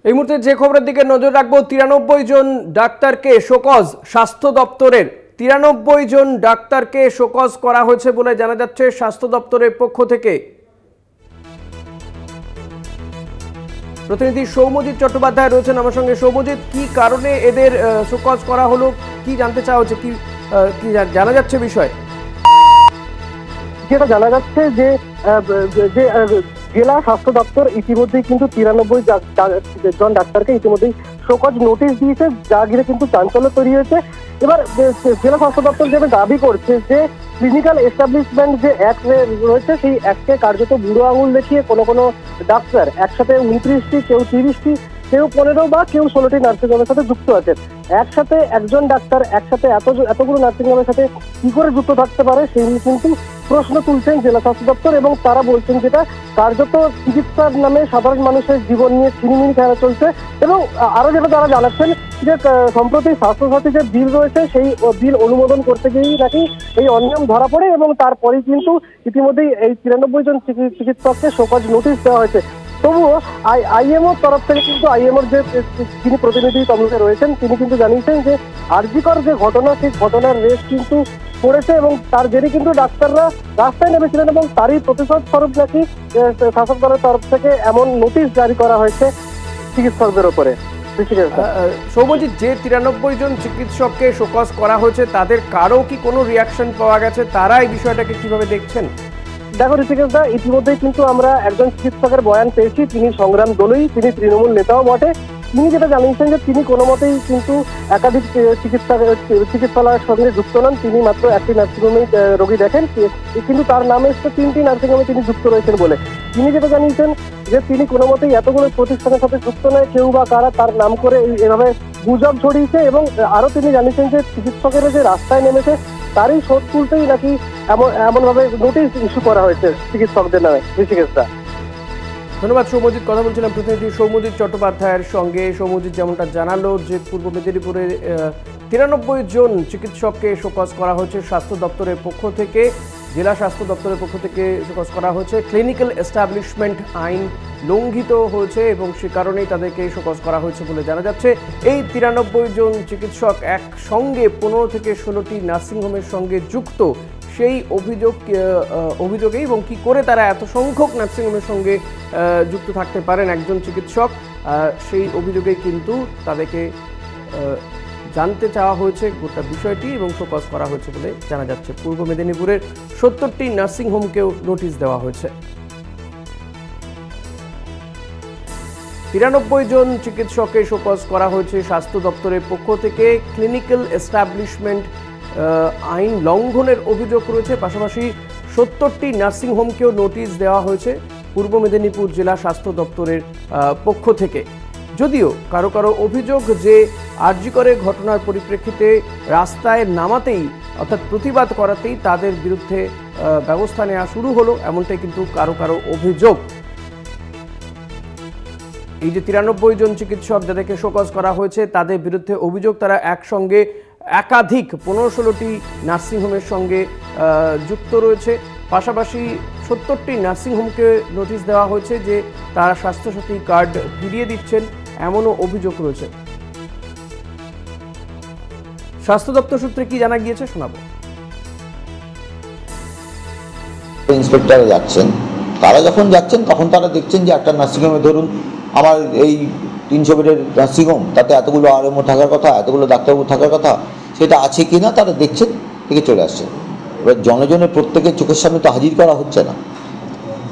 এই মুহূর্তে যে খবরের দিকে নজর রাখবো, 93 জন ডাক্তারকে শোকজ স্বাস্থ্য দপ্তরের। 93 জন ডাক্তারকে শোকজ করা হয়েছে বলে জানা যাচ্ছে স্বাস্থ্য দপ্তরের পক্ষ থেকে। প্রতিনিধি সৌম্যজিৎ চট্টোপাধ্যায় রয়েছেন আমার সঙ্গে। সৌম্যজিৎ, কি কারণে এদের শোকজ করা হলো, কি জানতে চাওয়া হচ্ছে, কি জানা যাচ্ছে বিষয়? যেটা জানা যাচ্ছে যে জেলা স্বাস্থ্য দপ্তর ইতিমধ্যেই কিন্তু 93 জন ডাক্তারকে ইতিমধ্যেই শোকজ নোটিশ দিয়েছে, যা ঘিরে কিন্তু চাঞ্চল্য তৈরি হয়েছে। এবার জেলা স্বাস্থ্য দপ্তর যেটা দাবি করছে যে ক্লিনিক্যাল এস্টাবলিশমেন্ট যে অ্যাক্ট রয়েছে, সেই অ্যাক্টে কার্যত বুড়ো আঙুল দেখিয়ে কোনো ডাক্তার একসাথে 29টি, কেউ 30টি, কেউ 15 বা কেউ 16টি নার্সিংহোমের সাথে যুক্ত আছেন। একসাথে একজন ডাক্তার একসাথে এতগুলো নার্সিংহোমের সাথে কি করে যুক্ত থাকতে পারে, সেই নিয়ে কিন্তু প্রশ্ন তুলছেন জেলা স্বাস্থ্য দপ্তর। এবং তারা বলছেন যেটা কার্যত চিকিৎসার নামে সাধারণ মানুষের জীবন নিয়ে ছিনিমিনি খেলা চলছে। এবং আরো যেটা তারা জানাচ্ছেন যে সম্প্রতি স্বাস্থ্যসাথী যে বিল রয়েছে, সেই বিল অনুমোদন করতে গিয়েই নাকি এই অনিয়ম ধরা পড়ে এবং তারপরেই কিন্তু ইতিমধ্যেই এই 93 জন চিকিৎসককে শোকজ নোটিশ দেওয়া হয়েছে। তবুও আইএমওর তরফ থেকে কিন্তু আইএমওর যে যিনি প্রতিনিধি তদন্তে রয়েছেন, তিনি কিন্তু জানিয়েছেন যে আরজিকর যে ঘটনা, সেই ঘটনার রেশ কিন্তু পড়েছে এবং তার জেরে কিন্তু ডাক্তাররা রাস্তায় নেমেছিলেন এবং তারই প্রতিশোধ স্বরূপ নাকি শাসক দলের তরফ থেকে এমন নোটিশ জারি করা হয়েছে চিকিৎসকদের উপরে। সৌম্যজিৎ, যে 93 জন চিকিৎসককে শোকজ করা হয়েছে তাদের কারো কি কোনো রিয়াকশন পাওয়া গেছে? তারা এই বিষয়টাকে কিভাবে দেখছেন? দেখো ঋষিকেশ দা, ইতিমধ্যেই কিন্তু আমরা একজন চিকিৎসকের বয়ান পেয়েছি। তিনি সংগ্রাম দলই, তিনি তৃণমূল নেতাও বটে। তিনি যেটা জানিয়েছেন যে তিনি কোনো মতেই কিন্তু একাধিক চিকিৎসালয়ের সঙ্গে যুক্ত নন। তিনি মাত্র একটি নার্সিংহোমেই রোগী দেখেন, কিন্তু তার নামে এসে 3টি নার্সিংহোমে তিনি যুক্ত রয়েছেন বলে তিনি যেটা জানিয়েছেন যে তিনি কোনো মতেই এতগুলো প্রতিষ্ঠানের সাথে যুক্ত নয়। কেউ বা কারা তার নাম করে এভাবে গুজব ছড়িয়েছে। এবং আরো তিনি জানিয়েছেন যে চিকিৎসকেরা যে রাস্তায় নেমেছে তারই শোধ তুলতেই নাকি এমনভাবে নোটিশ ইস্যু করা হয়েছে চিকিৎসকদের নামে। ঋষিকেশদা, ধন্যবাদ সৌম্যজিৎ। কথা বলছিলাম প্রতিনিধি সৌম্যজিৎ চট্টোপাধ্যায়ের সঙ্গে। সৌম্যজিৎ যেমনটা জানালো যে পূর্ব মেদিনীপুরের 93 জন চিকিৎসককে শোকজ করা হয়েছে স্বাস্থ্য দপ্তরের পক্ষ থেকে। জেলা স্বাস্থ্য দপ্তরের পক্ষ থেকে শোকজ করা হয়েছে। ক্লিনিক্যাল এস্টাবলিশমেন্ট আইন লঙ্ঘিত হয়েছে এবং সে কারণেই তাদেরকে শোকজ করা হয়েছে বলে জানা যাচ্ছে। এই 93 জন চিকিৎসক একসঙ্গে 15 থেকে 16টি নার্সিংহোমের সঙ্গে যুক্ত, সেই অভিযোগে এবং কি করে তারা এত সংখ্যক নার্সিংহোমের সঙ্গে যুক্ত থাকতে পারেন একজন চিকিৎসক, সেই অভিযোগেই কিন্তু তাদেরকে জানতে চাওয়া হয়েছে গোটা বিষয়টি এবং শোকজ করা হয়েছে বলে জানা যাচ্ছে। পূর্ব মেদিনীপুরের 70টি নার্সিংহোমকেও নোটিশ দেওয়া হয়েছে। 93 জন চিকিৎসককে শোকজ করা হয়েছে স্বাস্থ্য দপ্তরের পক্ষ থেকে। ক্লিনিক্যাল এস্টাবলিশমেন্ট আইন লঙ্ঘনের অভিযোগ রয়েছে। পাশাপাশি 70টি নার্সিংহোমকেও নোটিশ দেওয়া হয়েছে পূর্ব মেদিনীপুর জেলা স্বাস্থ্য দপ্তরের পক্ষ থেকে। যদিও কারো কারো অভিযোগ যে আরজিকরের ঘটনার পরিপ্রেক্ষিতে রাস্তায় নামাতেই অর্থাৎ প্রতিবাদ করাতেই তাদের বিরুদ্ধে ব্যবস্থা নেওয়া শুরু হলো, এমনটাই কিন্তু কারো কারো অভিযোগ। এই যে 93 জন চিকিৎসক যাদেরকে শোকজ করা হয়েছে তাদের বিরুদ্ধে অভিযোগ তারা একসঙ্গে একাধিক 15-16টি নার্সিংহোমের সঙ্গে যুক্ত রয়েছে। পাশাপাশি 70টি নার্সিংহোমকে নোটিশ দেওয়া হয়েছে যে তারা স্বাস্থ্যসাথী কার্ড ফিরিয়ে দিচ্ছেন, এমনও অভিযোগ রয়েছে। স্বাস্থ্য দপ্তর সূত্রে কি জানা গিয়েছে শোনাবো। ইন্সপেক্টররা যাচ্ছেন, তারা যখন যাচ্ছেন তখন তারা দেখছেন যে একটা নার্সিংহোমে, ধরুন আমার এই 300 বেডের নার্সিংহোম, তাতে এতগুলো আরএমও থাকার কথা, এতগুলো ডাক্তারবাবু থাকার কথা, সেটা আছে কি না তারা দেখছেন, থেকে চলে আসছেন। এবার জনজনের প্রত্যেকের চোখের সামনে তো হাজির করা হচ্ছে না,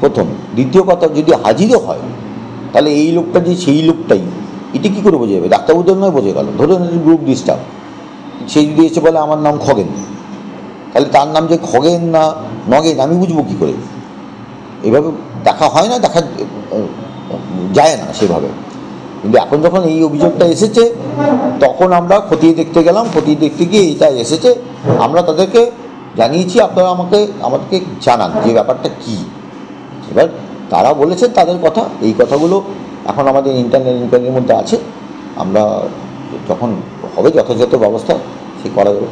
প্রথম। দ্বিতীয় কথা, যদি হাজিরও হয় তাহলে এই লোকটা যে সেই লোকটাই, এটি কী করে বোঝা যাবে? ডাক্তারবাবুদের নয় বোঝা গেল। ধরুন গ্রুপ ডিস্টার্ব, সে যদি এসে বলে আমার নাম খগেন, তাহলে তার নাম যে খগেন না নগেন আমি বুঝবো কী করে? এভাবে দেখা হয় না, দেখা যায় না সেভাবে। কিন্তু এখন যখন এই অভিযোগটা এসেছে তখন আমরা খতিয়ে দেখতে গেলাম। খতিয়ে দেখতে গিয়ে এটা এসেছে, আমরা তাদেরকে জানিয়েছি আপনারা আমাদেরকে জানান যে ব্যাপারটা কী। এবার তারা বলেছেন তাদের কথা, এই কথাগুলো এখন আমাদের ইন্টারনাল ইনকোয়ারির মধ্যে আছে। আমরা যখন হবে যথাযথ ব্যবস্থা সে করা যাবে।